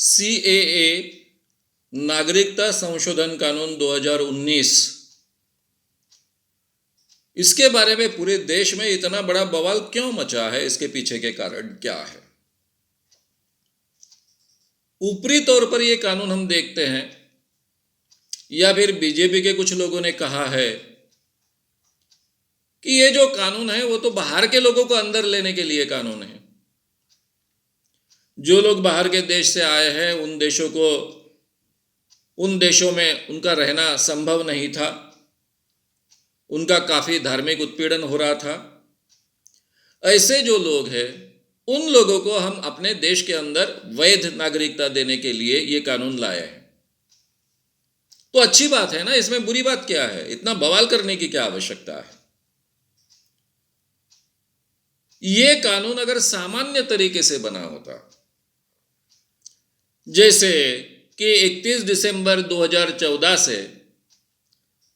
CAA नागरिकता संशोधन कानून 2019, इसके बारे में पूरे देश में इतना बड़ा बवाल क्यों मचा है? इसके पीछे के कारण क्या है? ऊपरी तौर पर यह कानून हम देखते हैं, या फिर बीजेपी के कुछ लोगों ने कहा है कि ये जो कानून है वो तो बाहर के लोगों को अंदर लेने के लिए कानून है। जो लोग बाहर के देश से आए हैं उन देशों में उनका रहना संभव नहीं था, उनका काफी धार्मिक उत्पीड़न हो रहा था। ऐसे जो लोग हैं उन लोगों को हम अपने देश के अंदर वैध नागरिकता देने के लिए ये कानून लाए हैं। तो अच्छी बात है ना, इसमें बुरी बात क्या है? इतना बवाल करने की क्या आवश्यकता है? ये कानून अगर सामान्य तरीके से बना होता, जैसे कि 31 दिसंबर 2014 से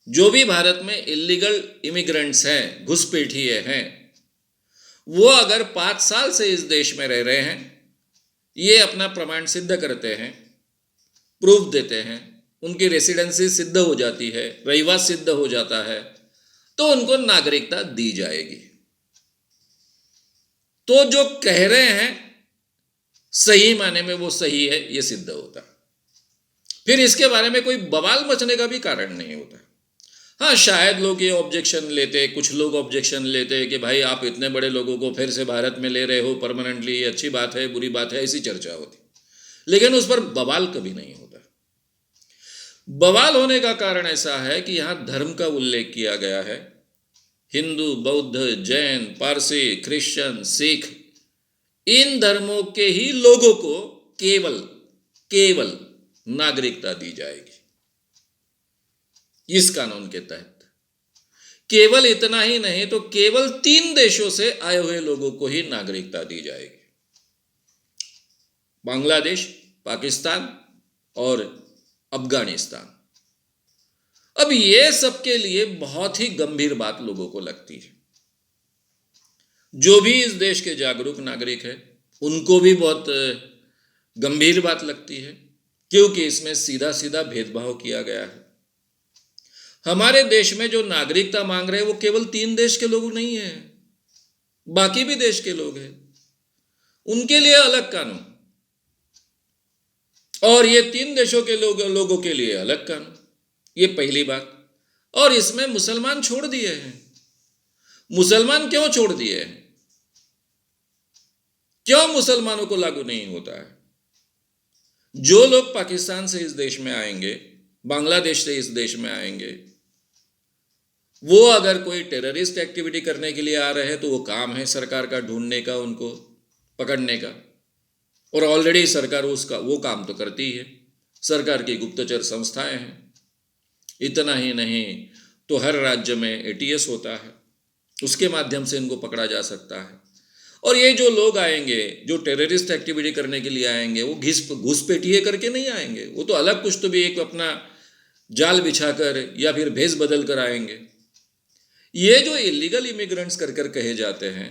जो भी भारत में इलीगल इमिग्रेंट्स हैं, घुसपैठिए हैं, वो अगर 5 साल से इस देश में रह रहे हैं, ये अपना प्रमाण सिद्ध करते हैं, प्रूफ देते हैं, उनकी रेसिडेंसी सिद्ध हो जाती है, रहिवास सिद्ध हो जाता है, तो उनको नागरिकता दी जाएगी। तो जो कह रहे हैं सही माने में वो सही है, ये सिद्ध होता। फिर इसके बारे में कोई बवाल मचने का भी कारण नहीं होता। हाँ, शायद लोग ये ऑब्जेक्शन लेते, कुछ लोग ऑब्जेक्शन लेते कि भाई आप इतने बड़े लोगों को फिर से भारत में ले रहे हो परमानेंटली, ये अच्छी बात है, बुरी बात है, ऐसी चर्चा होती, लेकिन उस पर बवाल कभी नहीं होता। बवाल होने का कारण ऐसा है कि यहां धर्म का उल्लेख किया गया है। हिंदू, बौद्ध, जैन, पारसी, क्रिश्चियन, सिख, इन धर्मों के ही लोगों को केवल नागरिकता दी जाएगी इस कानून के तहत। केवल इतना ही नहीं, तो केवल 3 देशों से आए हुए लोगों को ही नागरिकता दी जाएगी, बांग्लादेश, पाकिस्तान और अफगानिस्तान। अब ये सबके लिए बहुत ही गंभीर बात लोगों को लगती है। जो भी इस देश के जागरूक नागरिक है उनको भी बहुत गंभीर बात लगती है, क्योंकि इसमें सीधा सीधा भेदभाव किया गया है। हमारे देश में जो नागरिकता मांग रहे हैं वो केवल 3 देश के लोग नहीं है, बाकी भी देश के लोग हैं, उनके लिए अलग कानून, और ये 3 देशों के लोगों के लिए अलग कानून। ये पहली बात। और इसमें मुसलमान छोड़ दिए हैं। मुसलमान क्यों छोड़ दिए हैं? क्यों मुसलमानों को लागू नहीं होता है? जो लोग पाकिस्तान से इस देश में आएंगे, बांग्लादेश से इस देश में आएंगे, वो अगर कोई टेररिस्ट एक्टिविटी करने के लिए आ रहे हैं तो वो काम है सरकार का ढूंढने का, उनको पकड़ने का, और ऑलरेडी सरकार वो काम तो करती है। सरकार की गुप्तचर संस्थाएं हैं। इतना ही नहीं तो हर राज्य में एटीएस होता है, उसके माध्यम से इनको पकड़ा जा सकता है। और ये जो लोग आएंगे, जो टेररिस्ट एक्टिविटी करने के लिए आएंगे, वो घुसपैठिए करके नहीं आएंगे, वो तो अलग कुछ तो भी एक अपना जाल बिछाकर या फिर भेष बदल कर आएंगे। ये जो इलीगल इमिग्रेंट्स कर कहे जाते हैं,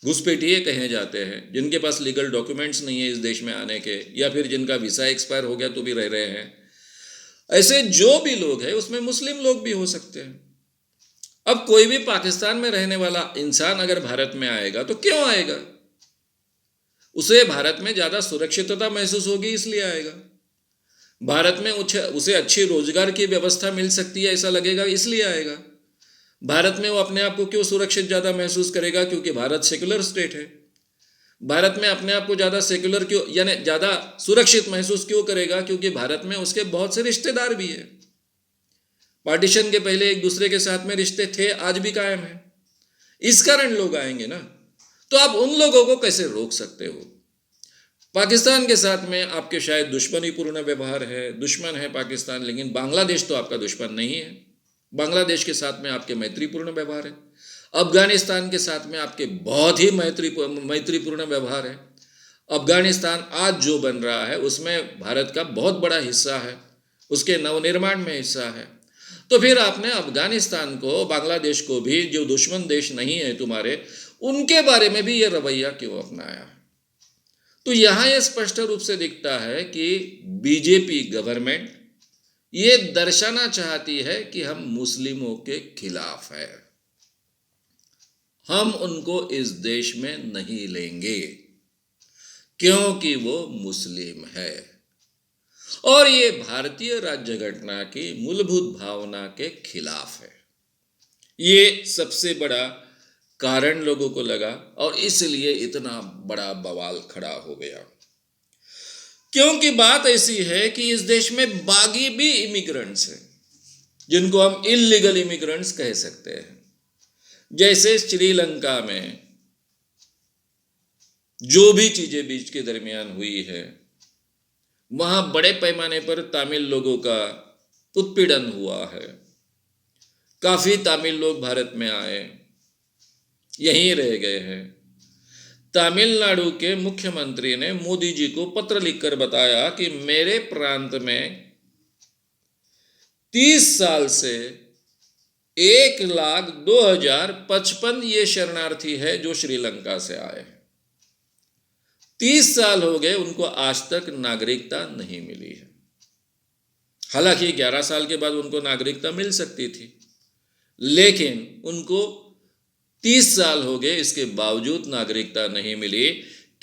घुसपैठिए कहे जाते हैं, जिनके पास लीगल डॉक्यूमेंट्स नहीं है इस देश में आने के, या फिर जिनका वीसा एक्सपायर हो गया तो भी रह रहे हैं, ऐसे जो भी लोग हैं उसमें मुस्लिम लोग भी हो सकते हैं। अब कोई भी पाकिस्तान में रहने वाला इंसान अगर भारत में आएगा तो क्यों आएगा? उसे भारत में ज्यादा सुरक्षितता महसूस होगी इसलिए आएगा। भारत में उसे अच्छी रोजगार की व्यवस्था मिल सकती है ऐसा लगेगा इसलिए आएगा। भारत में वो अपने आप को क्यों सुरक्षित ज्यादा महसूस करेगा? क्योंकि भारत सेक्युलर स्टेट है। भारत में अपने आप को ज्यादा सेक्युलर क्यों, यानी ज्यादा सुरक्षित महसूस क्यों करेगा? क्योंकि भारत में उसके बहुत से रिश्तेदार भी है। पार्टीशन के पहले एक दूसरे के साथ में रिश्ते थे, आज भी कायम है। इस कारण लोग आएंगे ना। तो आप उन लोगों को कैसे रोक सकते हो? पाकिस्तान के साथ में आपके शायद दुश्मनीपूर्ण व्यवहार है, दुश्मन है पाकिस्तान, लेकिन बांग्लादेश तो आपका दुश्मन नहीं है। बांग्लादेश के साथ में आपके मैत्रीपूर्ण व्यवहार है। अफगानिस्तान के साथ में आपके बहुत ही मैत्रीपूर्ण व्यवहार है। अफगानिस्तान आज जो बन रहा है उसमें भारत का बहुत बड़ा हिस्सा है, उसके नवनिर्माण में हिस्सा है। तो फिर आपने अफगानिस्तान को, बांग्लादेश को भी, जो दुश्मन देश नहीं है तुम्हारे, उनके बारे में भी ये रवैया क्यों अपनाया? तो यहां यह स्पष्ट रूप से दिखता है कि बीजेपी गवर्नमेंट ये दर्शाना चाहती है कि हम मुस्लिमों के खिलाफ है, हम उनको इस देश में नहीं लेंगे क्योंकि वो मुस्लिम है, और ये भारतीय राज्य घटना की मूलभूत भावना के खिलाफ है। ये सबसे बड़ा कारण लोगों को लगा और इसलिए इतना बड़ा बवाल खड़ा हो गया। क्योंकि बात ऐसी है कि इस देश में बागी भी इमिग्रेंट्स हैं, जिनको हम इलीगल इमिग्रेंट्स कह सकते हैं। जैसे श्रीलंका में जो भी चीजें बीच के दरमियान हुई है, वहां बड़े पैमाने पर तमिल लोगों का उत्पीड़न हुआ है। काफी तमिल लोग भारत में आए, यहीं रह गए हैं। तमिलनाडु के मुख्यमंत्री ने मोदी जी को पत्र लिखकर बताया कि मेरे प्रांत में 30 साल से 1,02,055 ये शरणार्थी है जो श्रीलंका से आए हैं। 30 साल हो गए, उनको आज तक नागरिकता नहीं मिली है। हालांकि 11 साल के बाद उनको नागरिकता मिल सकती थी, लेकिन उनको 30 साल हो गए, इसके बावजूद नागरिकता नहीं मिली,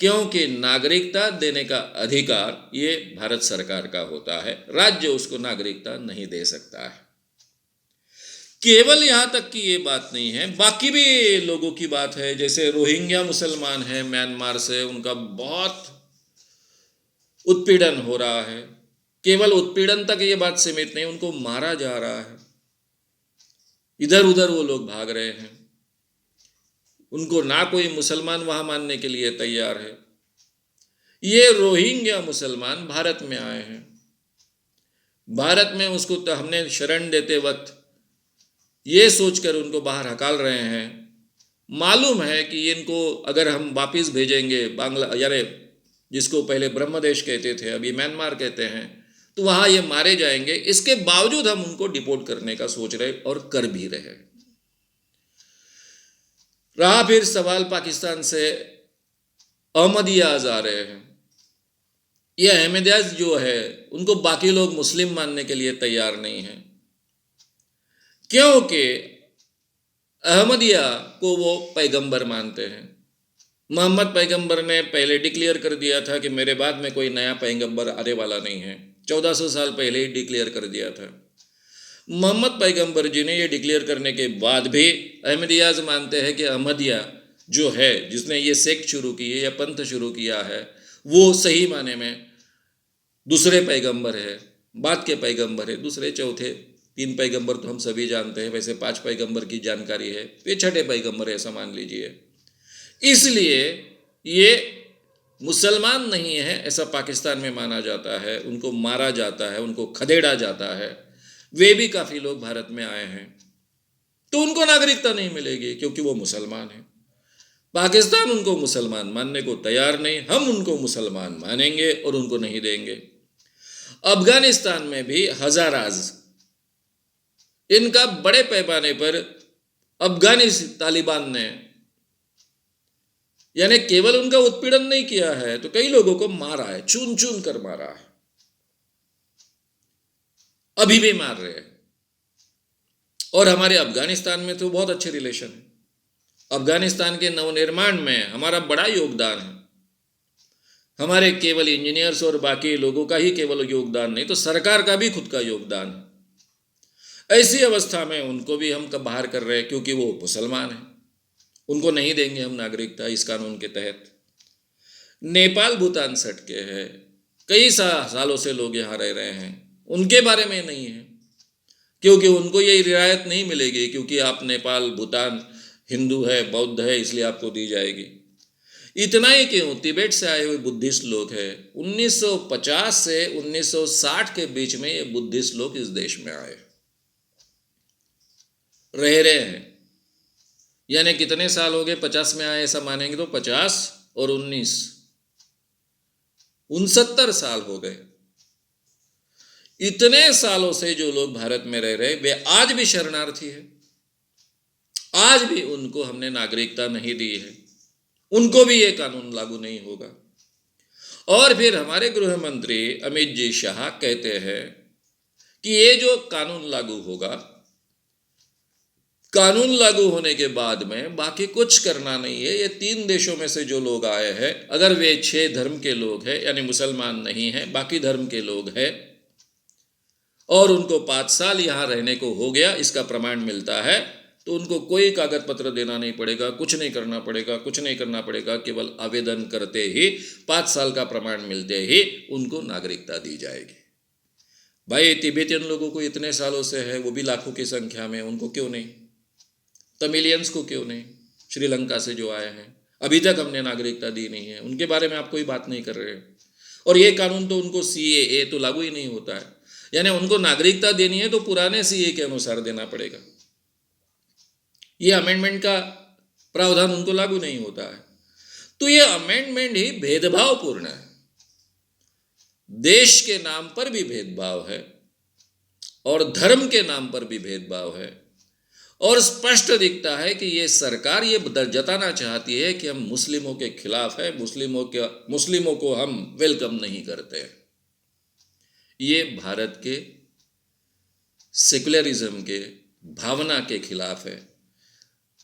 क्योंकि नागरिकता देने का अधिकार ये भारत सरकार का होता है, राज्य उसको नागरिकता नहीं दे सकता है। केवल यहां तक की ये बात नहीं है, बाकी भी लोगों की बात है। जैसे रोहिंग्या मुसलमान है म्यांमार से, उनका बहुत उत्पीड़न हो रहा है। केवल उत्पीड़न तक ये बात सीमित नहीं, उनको मारा जा रहा है, इधर उधर वो लोग भाग रहे हैं, उनको ना कोई मुसलमान वहां मानने के लिए तैयार है। ये रोहिंग्या मुसलमान भारत में आए हैं, भारत में उसको तो हमने शरण देते वक्त ये सोचकर उनको बाहर हकाल रहे हैं। मालूम है कि इनको अगर हम वापिस भेजेंगे बांग्ला, यारे जिसको पहले ब्रह्मदेश कहते थे अभी म्यांमार कहते हैं, तो वहां ये मारे जाएंगे। इसके बावजूद हम उनको डिपोर्ट करने का सोच रहे और कर भी रहे। रहा फिर सवाल पाकिस्तान से अहमदियाज आ रहे हैं। ये अहमदियाज जो है उनको बाकी लोग मुस्लिम मानने के लिए तैयार नहीं है, क्योंकि अहमदिया को वो पैगंबर मानते हैं। मोहम्मद पैगंबर ने पहले डिक्लेयर कर दिया था कि मेरे बाद में कोई नया पैगंबर आने वाला नहीं है, 1400 साल पहले ही डिक्लेयर कर दिया था। मोहम्मद पैगंबर जी ने ये डिक्लेयर करने के बाद भी अहमदियाज मानते हैं कि अहमदिया जो है, जिसने ये सेक्ट शुरू की है या पंथ शुरू किया है, वो सही माने में दूसरे पैगंबर है, बाद के पैगंबर है। दूसरे चौथे 3 पैगंबर तो हम सभी जानते हैं, वैसे 5 पैगंबर की जानकारी है, ये छठे पैगंबर है ऐसा मान लीजिए। इसलिए ये मुसलमान नहीं है ऐसा पाकिस्तान में माना जाता है, उनको मारा जाता है, उनको खदेड़ा जाता है। वे भी काफ़ी लोग भारत में आए हैं, तो उनको नागरिकता नहीं मिलेगी क्योंकि वो मुसलमान हैं। पाकिस्तान उनको मुसलमान मानने को तैयार नहीं, हम उनको मुसलमान मानेंगे और उनको नहीं देंगे। अफगानिस्तान में भी हजाराज, इनका बड़े पैमाने पर अफगानी तालिबान ने यानी केवल उनका उत्पीड़न नहीं किया है, तो कई लोगों को मारा है, चुन चुन कर मारा है, अभी भी मार रहे हैं। और हमारे अफगानिस्तान में तो बहुत अच्छे रिलेशन है। अफगानिस्तान के नवनिर्माण में हमारा बड़ा योगदान है। हमारे केवल इंजीनियर्स और बाकी लोगों का ही केवल योगदान नहीं, तो सरकार का भी खुद का योगदान है। ऐसी अवस्था में उनको भी हम बाहर कर रहे हैं क्योंकि वो मुसलमान हैं, उनको नहीं देंगे हम नागरिकता इस कानून के तहत। नेपाल भूटान सटके है, कई सालों से लोग यहाँ रह रहे हैं, उनके बारे में नहीं है क्योंकि उनको ये रियायत नहीं मिलेगी, क्योंकि आप नेपाल भूटान हिंदू है, बौद्ध है, इसलिए आपको दी जाएगी। इतना ही क्यों, तिब्बत से आए हुए बुद्धिस्ट लोग हैं, 1950 से 1960 के बीच में ये बुद्धिस्ट लोग इस देश में आए, रह रहे हैं। यानी कितने साल हो गए, 50 में आए ऐसा मानेंगे तो 50 और 19 69 साल हो गए। इतने सालों से जो लोग भारत में रह रहे, वे आज भी शरणार्थी है, आज भी उनको हमने नागरिकता नहीं दी है, उनको भी ये कानून लागू नहीं होगा। और फिर हमारे गृह मंत्री अमित जी शाह कहते हैं कि ये जो कानून लागू होगा, कानून लागू होने के बाद में बाकी कुछ करना नहीं है। ये 3 देशों में से जो लोग आए हैं, अगर वे 6 धर्म के लोग हैं, यानी मुसलमान नहीं हैं, बाकी धर्म के लोग हैं, और उनको 5 साल यहाँ रहने को हो गया, इसका प्रमाण मिलता है, तो उनको कोई कागज पत्र देना नहीं पड़ेगा, कुछ नहीं करना पड़ेगा, कुछ नहीं करना पड़ेगा। केवल आवेदन करते ही 5 साल का प्रमाण मिलते ही उनको नागरिकता दी जाएगी। भाई, तिब्बतियन लोगों को इतने सालों से है, वो भी लाखों की संख्या में, उनको क्यों नहीं? तमिलियंस को क्यों नहीं? श्रीलंका से जो आए हैं, अभी तक हमने नागरिकता दी नहीं है, उनके बारे में आप कोई बात नहीं कर रहे। और ये कानून तो उनको CAA तो लागू ही नहीं होता है, यानी उनको नागरिकता देनी है तो पुराने CAA के अनुसार देना पड़ेगा। ये अमेंडमेंट का प्रावधान उनको लागू नहीं होता है। तो ये अमेंडमेंट ही भेदभावपूर्ण है, देश के नाम पर भी भेदभाव है और धर्म के नाम पर भी भेदभाव है। और स्पष्ट दिखता है कि ये सरकार ये जताना चाहती है कि हम मुस्लिमों के खिलाफ है, मुस्लिमों को हम वेलकम नहीं करते। ये भारत के सेकुलरिज्म के भावना के खिलाफ है,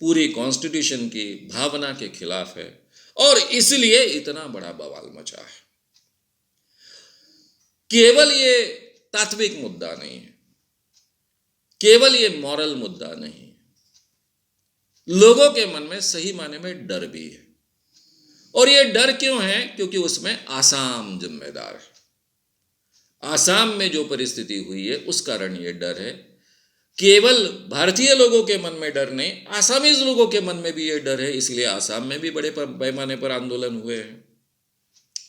पूरी कॉन्स्टिट्यूशन की भावना के खिलाफ है, और इसलिए इतना बड़ा बवाल मचा है। केवल ये तात्विक मुद्दा नहीं है, केवल ये मॉरल मुद्दा नहीं है, लोगों के मन में सही माने में डर भी है। और ये डर क्यों है? क्योंकि उसमें आसाम जिम्मेदार है। आसाम में जो परिस्थिति हुई है उस कारण ये डर है। केवल भारतीय लोगों के मन में डर नहीं, आसामीज लोगों के मन में भी ये डर है, इसलिए आसाम में भी बड़े पैमाने पर आंदोलन हुए हैं।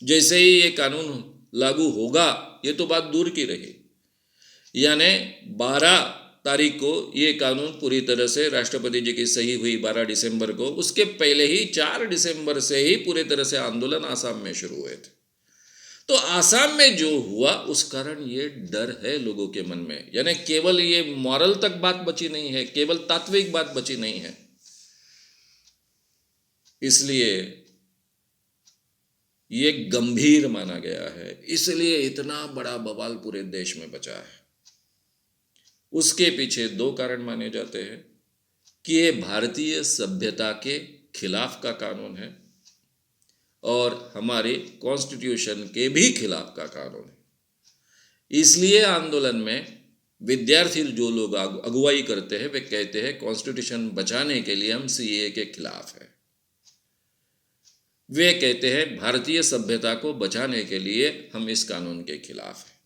जैसे ही ये कानून लागू होगा, ये तो बात दूर की रही, यानी 12 तारीख को ये कानून पूरी तरह से राष्ट्रपति जी की सही हुई 12 दिसंबर को, उसके पहले ही 4 दिसंबर से ही पूरे तरह से आंदोलन आसाम में शुरू हुए थे। तो आसाम में जो हुआ उस कारण ये डर है लोगों के मन में, यानी केवल ये मॉरल तक बात बची नहीं है, केवल तात्विक बात बची नहीं है। इसलिए ये गंभीर माना गया है, इसलिए इतना बड़ा बवाल पूरे देश में बचा है। उसके पीछे 2 कारण माने जाते हैं कि ये भारतीय सभ्यता के खिलाफ का कानून है और हमारे कॉन्स्टिट्यूशन के भी खिलाफ का कानून है। इसलिए आंदोलन में विद्यार्थी जो लोग अगुवाई करते हैं वे कहते हैं कॉन्स्टिट्यूशन बचाने के लिए हम CAA के खिलाफ है। वे कहते हैं भारतीय सभ्यता को बचाने के लिए हम इस कानून के खिलाफ हैं।